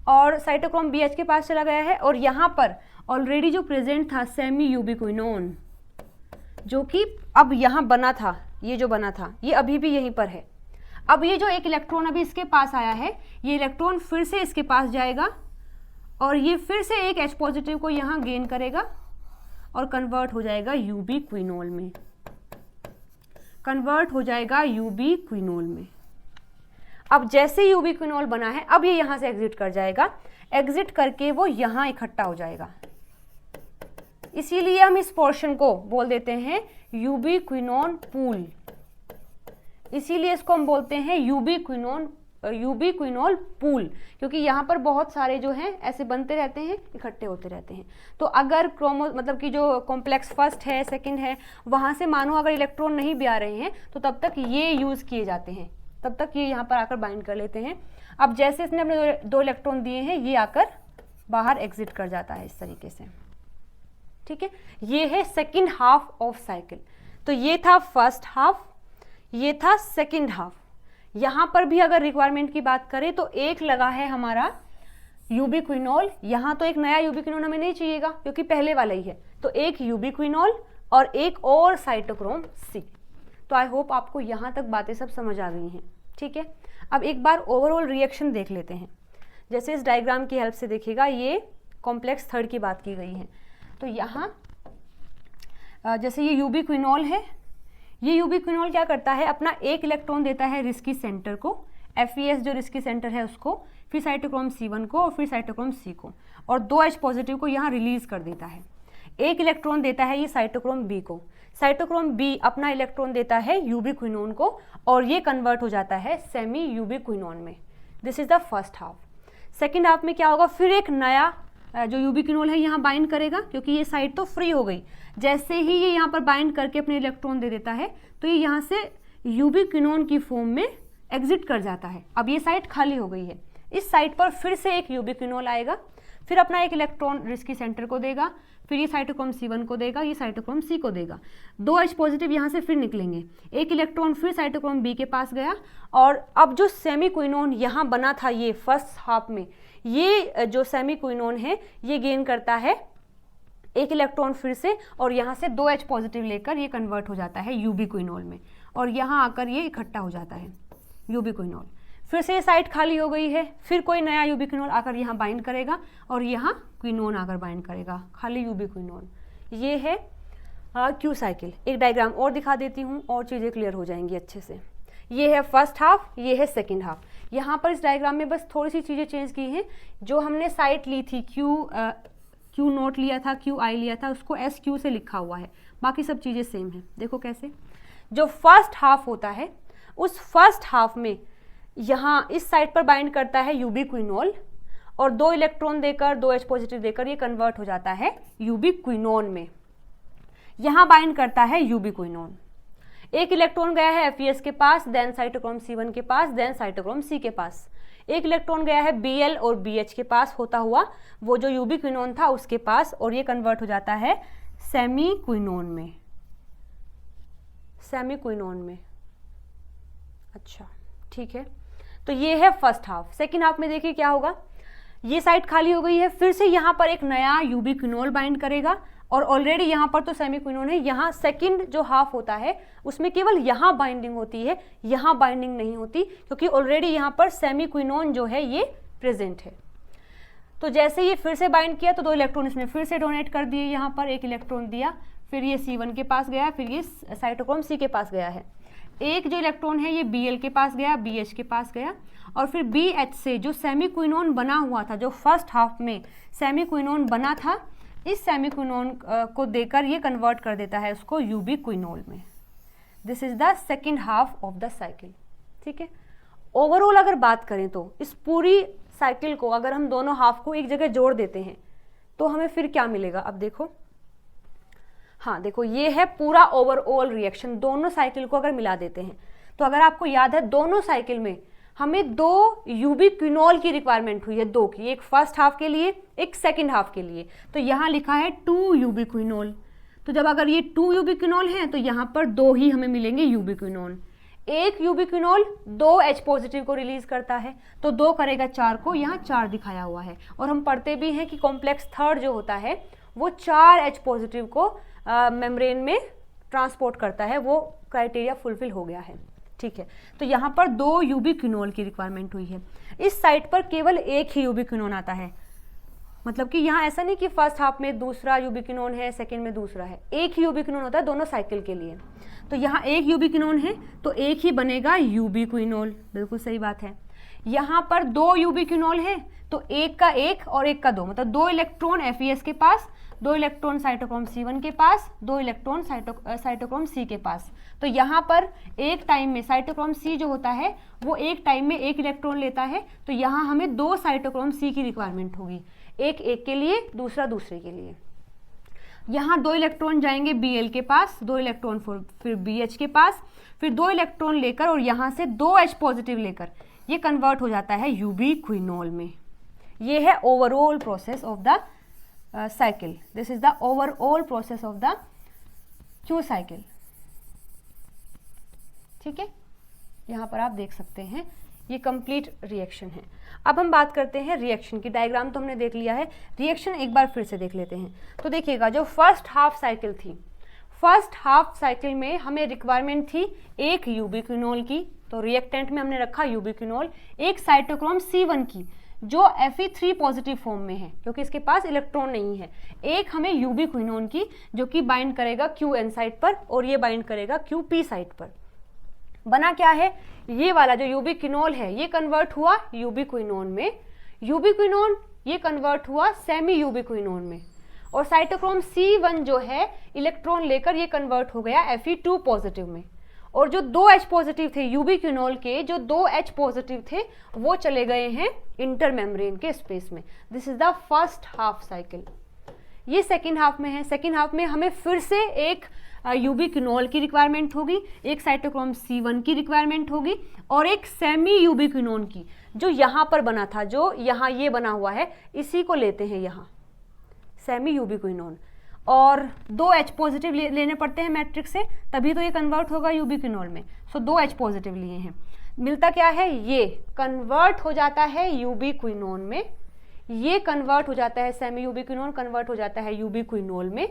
और साइटोक्रोम BH के पास चला गया है। और यहाँ पर ऑलरेडी जो प्रेजेंट था सेमी यूबिक्विनोन, जो कि अब यहाँ बना था, ये जो बना था ये अभी भी यहीं पर है। अब ये जो एक इलेक्ट्रॉन अभी इसके पास आया है, ये इलेक्ट्रॉन फिर से इसके पास जाएगा और ये फिर से एक H पॉजिटिव को यहाँ गेन करेगा और कन्वर्ट हो जाएगा यूबिक्विनोल में, कन्वर्ट हो जाएगा यूबिक्विनोल में। अब जैसे यूबिक्विनोल बना है, अब ये यहाँ से एग्जिट कर जाएगा, एग्जिट करके वो यहाँ इकट्ठा हो जाएगा। इसीलिए हम इस पोर्शन को बोल देते हैं यूबिक्विनोन पूल, इसीलिए इसको हम बोलते हैं यूबिक्विनोल पूल, क्योंकि यहाँ पर बहुत सारे जो हैं ऐसे बनते रहते हैं, इकट्ठे होते रहते हैं। तो अगर मतलब कि जो कॉम्प्लेक्स फर्स्ट है सेकंड है, वहाँ से मानो अगर इलेक्ट्रॉन नहीं भी आ रहे हैं तो तब तक ये यूज़ किए जाते हैं, तब तक ये यहाँ पर आकर बाइंड कर लेते हैं। अब जैसे इसने अपने 2 इलेक्ट्रॉन दिए हैं, ये आकर बाहर एग्जिट कर जाता है इस तरीके से। ठीक है, ये है सेकेंड हाफ ऑफ साइकिल। तो ये था फर्स्ट हाफ, ये था सेकेंड हाफ। यहाँ पर भी अगर रिक्वायरमेंट की बात करें तो एक लगा है हमारा यूबिक्विनोल, यहाँ तो एक नया यूबिक्विनोल हमें नहीं चाहिएगा क्योंकि पहले वाला ही है, तो एक यूबिक्विनोल और एक और साइटोक्रोम C। तो आई होप आपको यहाँ तक बातें सब समझ आ गई हैं। ठीक है, अब एक बार ओवरऑल रिएक्शन देख लेते हैं। जैसे इस डायग्राम की हेल्प से देखिएगा, ये कॉम्प्लेक्स थर्ड की बात की गई है। तो यहाँ जैसे ये यूबिक्विनोल है, ये यूबिक्विनोल क्या करता है, अपना एक इलेक्ट्रॉन देता है रिस्की सेंटर को, FeS जो रिस्की सेंटर है उसको, फिर साइटोक्रोम C1 को और फिर साइटोक्रोम C को, और 2H पॉजिटिव को यहाँ रिलीज कर देता है। एक इलेक्ट्रॉन देता है ये साइटोक्रोम B को, साइटोक्रोम B अपना इलेक्ट्रॉन देता है यूबिक्विनोन को और ये कन्वर्ट हो जाता है सेमी यूबिक्विनोन में। This is the first half. Second half में क्या होगा, फिर एक नया जो यूबिक्विनोल है यहाँ बाइंड करेगा, क्योंकि ये साइट तो फ्री हो गई। जैसे ही ये यहाँ पर बाइंड करके अपने इलेक्ट्रॉन दे देता है तो ये यहाँ से यूबिक्विनोन की फॉर्म में एग्जिट कर जाता है। अब ये साइट खाली हो गई है, इस साइट पर फिर से एक यूबिक्विनोल आएगा, फिर अपना एक इलेक्ट्रॉन रिस्की सेंटर को देगा, फिर ये साइटोक्रोम C1 को देगा, ये साइटोक्रोम C को देगा। 2H पॉजिटिव यहाँ से फिर निकलेंगे, एक इलेक्ट्रॉन फिर साइटोक्रोम B के पास गया, और अब जो सेमी क्विनोन यहाँ बना था ये फर्स्ट हाफ में, ये जो सेमी क्विनोन है ये गेन करता है एक इलेक्ट्रॉन फिर से, और यहाँ से 2H पॉजिटिव लेकर ये कन्वर्ट हो जाता है यूबिक्विनोल में, और यहाँ आकर ये इकट्ठा हो जाता है यूबिक्विनोल। फिर से ये साइट खाली हो गई है, फिर कोई नया यूबिक्विनोल आकर यहाँ बाइंड करेगा और यहाँ क्विनोन आकर बाइंड करेगा, खाली यूबिक्विनोल। ये है क्यू साइकिल। एक डायग्राम और दिखा देती हूँ और चीज़ें क्लियर हो जाएंगी अच्छे से। ये है फर्स्ट हाफ, ये है सेकेंड हाफ। यहाँ पर इस डायग्राम में बस थोड़ी सी चीज़ें चेंज की हैं। जो हमने साइट ली थी क्यू नोट लिया था, क्यू आई लिया था, उसको SQ से लिखा हुआ है, बाकी सब चीज़ें सेम है। देखो कैसे, जो फर्स्ट हाफ होता है उस फर्स्ट हाफ में यहाँ इस साइड पर बाइंड करता है यूबिक्विनोल, और 2 इलेक्ट्रॉन देकर 2H पॉजिटिव देकर ये कन्वर्ट हो जाता है यूबिक्विनोन में। यहाँ बाइंड करता है यूबिक्विनोन, एक इलेक्ट्रॉन गया है FeS के पास, देन साइटोक्रोम C1 के पास, देन साइटोक्रोम C के पास। एक इलेक्ट्रॉन गया है Bl और BH के पास होता हुआ वो जो यूबिक्विनोन था उसके पास, और ये कन्वर्ट हो जाता है सेमी क्विनोन में, सेमी क्विनोन में। अच्छा ठीक है, तो ये है फर्स्ट हाफ। सेकेंड हाफ में देखिए क्या होगा, ये साइट खाली हो गई है, फिर से यहाँ पर एक नया यूबिक्विनोल बाइंड करेगा, और ऑलरेडी यहाँ पर तो सेमी क्विनोन है। यहाँ सेकंड जो हाफ होता है उसमें केवल यहाँ बाइंडिंग होती है, यहाँ बाइंडिंग नहीं होती, क्योंकि ऑलरेडी यहाँ पर सेमी क्विनोन जो है ये प्रेजेंट है। तो जैसे ये फिर से बाइंड किया तो 2 इलेक्ट्रॉन इसमें फिर से डोनेट कर दिए, यहाँ पर एक इलेक्ट्रॉन दिया, फिर ये C1 के पास गया, फिर ये साइटोक्रोम C के पास गया है। एक जो इलेक्ट्रॉन है ये Bl के पास गया, BH के पास गया, और फिर BH से जो सेमी क्विनोन बना हुआ था, जो फर्स्ट हाफ में सेमी क्विनोन बना था, इस सेमी क्विनोन को देकर ये कन्वर्ट कर देता है उसको यूबिक्विनोल में। This is the second half of the cycle. ठीक है, ओवरऑल अगर बात करें तो इस पूरी साइकिल को अगर हम दोनों हाफ को एक जगह जोड़ देते हैं तो हमें फिर क्या मिलेगा। अब देखो, हाँ देखो, ये है पूरा ओवरऑल रिएक्शन। दोनों साइकिल को अगर मिला देते हैं तो अगर आपको याद है दोनों साइकिल में हमें 2 यूबिक्विनोल की रिक्वायरमेंट हुई है, 2 की, एक फर्स्ट हाफ के लिए, एक सेकेंड हाफ के लिए। तो यहाँ लिखा है 2 यूबिक्विनोल। तो जब अगर ये 2 यूबिक्विनोल हैं तो यहाँ पर 2 ही हमें मिलेंगे यूबिक्विनोल। एक यूबिक्विनोल 2H पॉजिटिव को रिलीज करता है, तो 2 करेगा 4 को, यहाँ 4 दिखाया हुआ है। और हम पढ़ते भी हैं कि कॉम्प्लेक्स थर्ड जो होता है वो 4H पॉजिटिव को मेम्ब्रेन में ट्रांसपोर्ट करता है। वो क्राइटेरिया फुलफिल हो गया है। ठीक है, तो यहाँ पर 2 यूबिक्विनोल की रिक्वायरमेंट हुई है। इस साइट पर केवल एक ही यूबिक्विनोन आता है, मतलब कि यहाँ ऐसा नहीं कि फर्स्ट हाफ में दूसरा यूबिक्विनोन है, सेकंड में दूसरा है, एक ही यूबिक्विनोन होता है दोनों साइकिल के लिए। तो यहाँ एक यूबिक्विनोन है तो एक ही बनेगा यूबिक्विनोल, बिल्कुल सही बात है। यहाँ पर 2 यूबिक्विनोल है तो एक का 1 और एक का 2, मतलब 2 इलेक्ट्रॉन FeS के पास, 2 इलेक्ट्रॉन साइटोक्रोम C1 के पास, 2 इलेक्ट्रॉन साइटोक्रोम C के पास। तो यहाँ पर एक टाइम में साइटोक्रोम C जो होता है वो एक टाइम में एक इलेक्ट्रॉन लेता है, तो यहाँ हमें 2 साइटोक्रोम C की रिक्वायरमेंट होगी, एक के लिए, दूसरा दूसरे के लिए। यहाँ 2 इलेक्ट्रॉन जाएंगे Bl के पास, 2 इलेक्ट्रॉन फिर BH के पास, फिर 2 इलेक्ट्रॉन लेकर और यहाँ से 2H पॉजिटिव लेकर ये कन्वर्ट हो जाता है यूबिक्विनोल में। ये है overall process of the cycle. This is the overall process of the Q cycle. ठीक है, यहाँ पर आप देख सकते हैं ये कंप्लीट रिएक्शन है। अब हम बात करते हैं रिएक्शन की। डायग्राम तो हमने देख लिया है, रिएक्शन एक बार फिर से देख लेते हैं। तो देखिएगा, जो फर्स्ट हाफ साइकिल थी, फर्स्ट हाफ साइकिल में हमें रिक्वायरमेंट थी एक यूबिक्विनोल की, तो रिएक्टेंट में हमने रखा यूबिक्विनोल, एक साइटोक्रोम C1 की, जो Fe3 पॉजिटिव फॉर्म में है, क्योंकि इसके पास इलेक्ट्रॉन नहीं है। एक हमें यूबिक्विनोन की, जो कि बाइंड करेगा QN साइड पर और ये बाइंड करेगा QP साइड पर। बना क्या है, ये वाला जो यूबिक्विनोल है ये कन्वर्ट हुआ यूबिक्विनोन में, यूबिक्विनोन ये कन्वर्ट हुआ सेमी यूबिक्विनोन में, और साइटोक्रोम C1 जो है इलेक्ट्रॉन लेकर ये कन्वर्ट हो गया Fe2 पॉजिटिव में। और जो 2 H पॉजिटिव थे यूबिक्विनोल के, जो 2 H पॉजिटिव थे वो चले गए हैं इंटरमेम्ब्रेन के स्पेस में। This is the first half cycle. ये सेकेंड हाफ में है। सेकेंड हाफ में हमें फिर से एक यूबिक्विनोल की रिक्वायरमेंट होगी, एक साइटोक्रोम C1 की रिक्वायरमेंट होगी और एक सेमी यूबिक्विनोन की, जो यहाँ पर बना था, जो यहाँ ये बना हुआ है, इसी को लेते हैं यहाँ सेमी यूबिक्विनोन। और 2 H पॉजिटिव लेने पड़ते हैं मैट्रिक्स से, तभी तो ये कन्वर्ट होगा यूबिक्विनोल में। सो 2 H पॉजिटिव लिए हैं। मिलता क्या है, ये कन्वर्ट हो जाता है यूबिक्विनोन में, ये कन्वर्ट हो जाता है सेमी यूबिक्विनोन, कन्वर्ट हो जाता है यूबिक्विनोल में।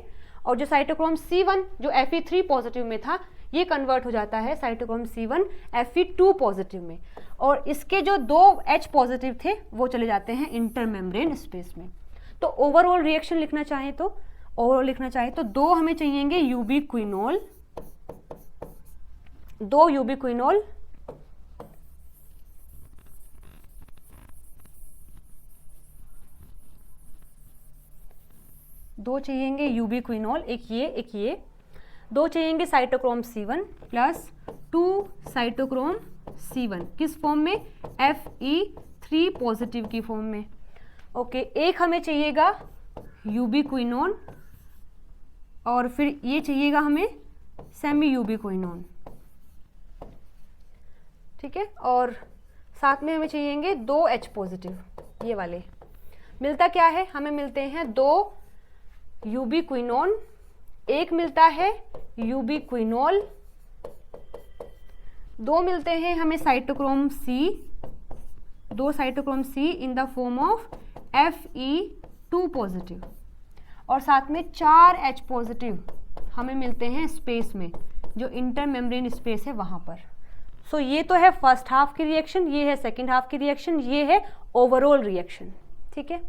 और जो साइटोक्रोम C1 जो Fe3 पॉजिटिव में था, ये कन्वर्ट हो जाता है साइटोक्रोम C1 Fe2 पॉजिटिव में। और इसके जो 2 H पॉजिटिव थे वो चले जाते हैं इंटरमेम्ब्रेन स्पेस में। तो ओवरऑल रिएक्शन लिखना चाहें तो 2 हमें चाहिएंगे यूबिक्विनोल, 2 यूबिक्विनोल, दो चाहिएंगे यूबिक्विनोल, एक ये, 2 चाहिएंगे cytochrome C1 plus 2 cytochrome C1 किस फॉर्म में, Fe3 पॉजिटिव की फॉर्म में। ओके, एक हमें चाहिएगा यूबिक्विनोन और फिर ये चाहिएगा हमें सेमी यूबिक्विनोन, ठीक है। और साथ में हमें चाहिएंगे 2 H पॉजिटिव, ये वाले। मिलता क्या है, हमें मिलते हैं 2 यूबिक्विनोन, एक मिलता है यूबिक्विनोल, 2 मिलते हैं हमें cytochrome C, 2 cytochrome C in the form of Fe2 positive, और साथ में 4 H पॉजिटिव हमें मिलते हैं स्पेस में, जो इंटरमेम्ब्रेन स्पेस है वहां पर। सो ये तो है फर्स्ट हाफ की रिएक्शन, ये है सेकेंड हाफ की रिएक्शन, ये है ओवरऑल रिएक्शन, ठीक है।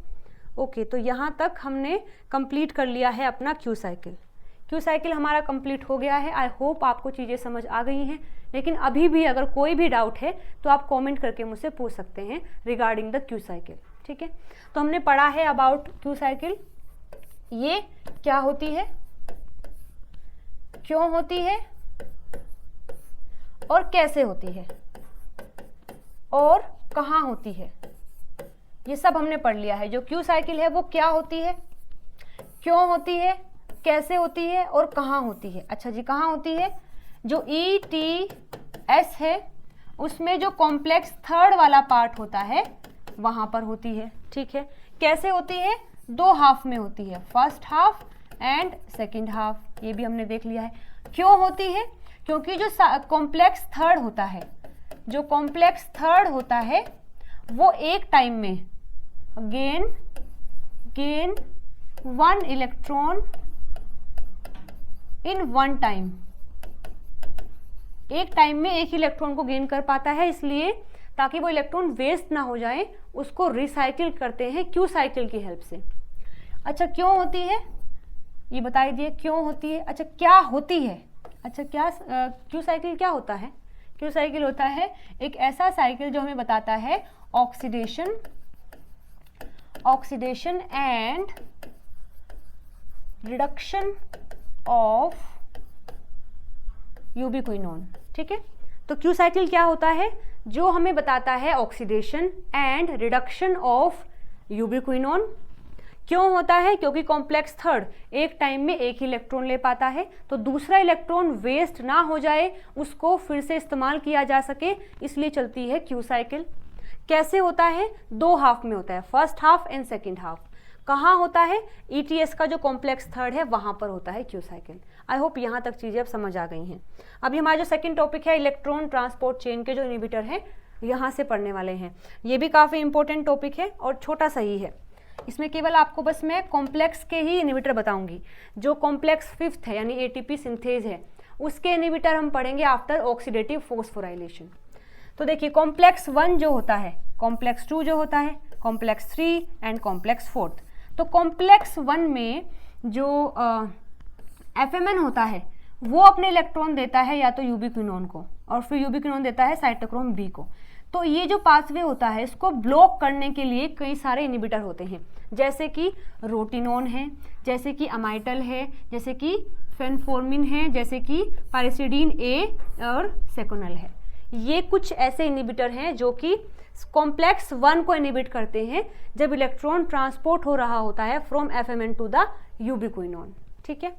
ओके, तो यहाँ तक हमने कंप्लीट कर लिया है अपना क्यू साइकिल हमारा कंप्लीट हो गया है। आई होप आपको चीज़ें समझ आ गई हैं, लेकिन अभी भी अगर कोई भी डाउट है तो आप कमेंट करके मुझसे पूछ सकते हैं रिगार्डिंग द क्यू साइकिल, ठीक है। तो हमने पढ़ा है अबाउट क्यू साइकिल, ये क्या होती है, क्यों होती है और कैसे होती है और कहाँ होती है, ये सब हमने पढ़ लिया है। जो क्यू साइकिल है वो क्या होती है, क्यों होती है, कैसे होती है और कहाँ होती है। अच्छा जी, कहाँ होती है, जो ETS है उसमें जो कॉम्प्लेक्स थर्ड वाला पार्ट होता है वहां पर होती है, ठीक है। कैसे होती है, 2 हाफ में होती है, first half and second half, ये भी हमने देख लिया है। क्यों होती है, क्योंकि जो कॉम्प्लेक्स थर्ड होता है, जो कॉम्प्लेक्स थर्ड होता है वो एक टाइम में गेन 1 इलेक्ट्रॉन इन 1 टाइम, एक टाइम में एक इलेक्ट्रॉन को गेन कर पाता है, इसलिए ताकि वो इलेक्ट्रॉन वेस्ट ना हो जाए उसको रिसाइकिल करते हैं क्यू साइकिल की हेल्प से। अच्छा, क्यों होती है ये बता दिए, क्यों होती है। अच्छा, क्या होती है, अच्छा क्या क्यू साइकिल क्या होता है, क्यू साइकिल होता है एक ऐसा साइकिल जो हमें बताता है ऑक्सीडेशन एंड रिडक्शन ऑफ यूबिक्विनोन, ठीक है। तो क्यू साइकिल क्या होता है, जो हमें बताता है ऑक्सीडेशन एंड रिडक्शन ऑफ यूबिक्विनोन। क्यों होता है, क्योंकि कॉम्प्लेक्स थर्ड एक टाइम में एक ही इलेक्ट्रॉन ले पाता है, तो दूसरा इलेक्ट्रॉन वेस्ट ना हो जाए, उसको फिर से इस्तेमाल किया जा सके, इसलिए चलती है क्यू साइकिल। कैसे होता है, 2 हाफ में होता है, first half and second half. कहाँ होता है, ETS का जो कॉम्प्लेक्स थर्ड है वहां पर होता है क्यू साइकिल। आई होप यहाँ तक चीज़ें अब समझ आ गई हैं। अभी हमारा जो सेकंड टॉपिक है इलेक्ट्रॉन ट्रांसपोर्ट चेन के जो इनहिबिटर हैं, यहाँ से पढ़ने वाले हैं। ये भी काफ़ी इंपॉर्टेंट टॉपिक है और छोटा सा ही है। इसमें केवल आपको बस मैं कॉम्प्लेक्स के ही इनहिबिटर बताऊंगी। जो कॉम्प्लेक्स 5th है यानी ATP सिंथेज है, उसके इनहिबिटर हम पढ़ेंगे आफ्टर ऑक्सीडेटिव फॉस्फोराइलेशन। तो देखिए, कॉम्प्लेक्स 1 जो होता है, कॉम्प्लेक्स 2 जो होता है, कॉम्प्लेक्स 3 एंड कॉम्प्लेक्स 4। तो कॉम्प्लेक्स 1 में जो FMN होता है वो अपने इलेक्ट्रॉन देता है या तो यूबिक्विनोन को, और फिर यूबिक्विनोन देता है साइटोक्रोम B को। तो ये जो पाथवे होता है इसको ब्लॉक करने के लिए कई सारे इनिबिटर होते हैं, जैसे कि रोटिनोन है, जैसे कि अमाइटल है, जैसे कि फेनफोर्मिन है, जैसे कि पाइरिसिडीन A और सेकोनल है। ये कुछ ऐसे इनिबिटर हैं जो कि कॉम्प्लेक्स 1 को इनिबिट करते हैं जब इलेक्ट्रॉन ट्रांसपोर्ट हो रहा होता है from FMN to the ubiquinone. ठीक है।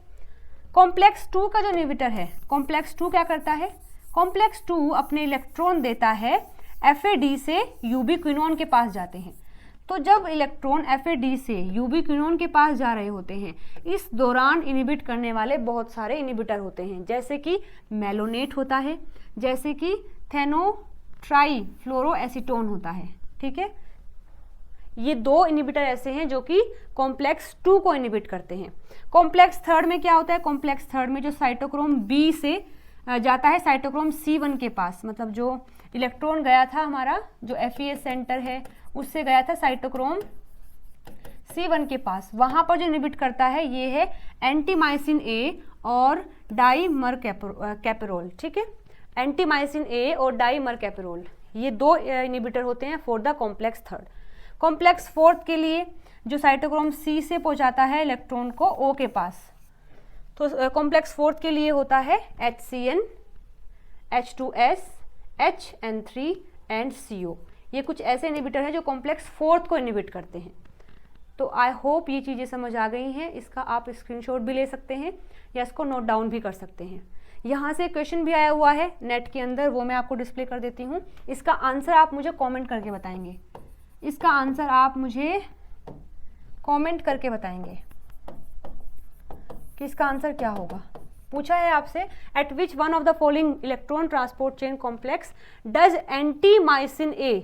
कॉम्प्लेक्स 2 का जो इनिबिटर है, कॉम्प्लेक्स 2 क्या करता है? कॉम्प्लेक्स 2 अपने इलेक्ट्रॉन देता है FAD से यूबिक्विनोन के पास जाते हैं। तो जब इलेक्ट्रॉन FAD से यूबिक्विनोन के पास जा रहे होते हैं, इस दौरान इनिबिट करने वाले बहुत सारे इनिबिटर होते हैं, जैसे कि मेलोनेट होता है, जैसे कि थेनोट्राईफ्लोरोएसीटोन होता है। ठीक है, ये 2 इनिबिटर ऐसे हैं जो कि कॉम्प्लेक्स 2 को इनिबिट करते हैं। कॉम्प्लेक्स 3 में क्या होता है? कॉम्प्लेक्स 3 में जो साइटोक्रोम B से जाता है साइटोक्रोम C1 के पास, मतलब जो इलेक्ट्रॉन गया था हमारा जो FES सेंटर है उससे गया था साइटोक्रोम C1 के पास, वहां पर जो इनिबिट करता है ये है एंटीमाइसिन A और डाइमरकैपिरोल। ठीक है, एंटीमाइसिन A और डाइमरकैपिरोल, ये 2 इनिबिटर होते हैं फॉर द कॉम्प्लेक्स 3। कॉम्प्लेक्स 4 के लिए जो साइटोक्रोम C से पहुंचाता है इलेक्ट्रॉन को O के पास, तो कॉम्प्लेक्स 4 के लिए होता है HCN, H2S, HN3 and CO। ये कुछ ऐसे इनिबिटर हैं जो कॉम्प्लेक्स 4 को इनिबिट करते हैं। तो आई होप ये चीज़ें समझ आ गई हैं। इसका आप स्क्रीनशॉट भी ले सकते हैं या इसको नोट डाउन भी कर सकते हैं। यहाँ से क्वेश्चन भी आया हुआ है नेट के अंदर, वो मैं आपको डिस्प्ले कर देती हूँ। इसका आंसर आप मुझे कमेंट करके बताएंगे, इसका आंसर आप मुझे कमेंट करके बताएंगे कि इसका आंसर क्या होगा। पूछा है आपसे, at which one of the following electron transport chain complex does antimycin A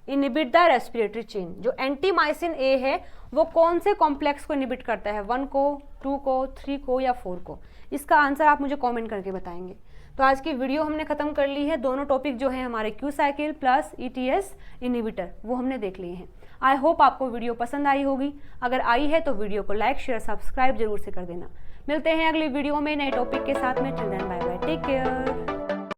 inhibit the respiratory chain. जो एंटीमाइसिन A है वो कौन से कॉम्प्लेक्स को इनिबिट करता है? 1 को, 2 को, 3 को या 4 को? इसका आंसर आप मुझे कमेंट करके बताएंगे। तो आज की वीडियो हमने खत्म कर ली है। दोनों टॉपिक जो है हमारे Q cycle plus ETS inhibitor वो हमने देख लिए हैं। आई होप आपको वीडियो पसंद आई होगी। अगर आई है तो वीडियो को लाइक शेयर सब्सक्राइब जरूर से कर देना। मिलते हैं अगली वीडियो में नए टॉपिक के साथ में। Till then bye bye, take care.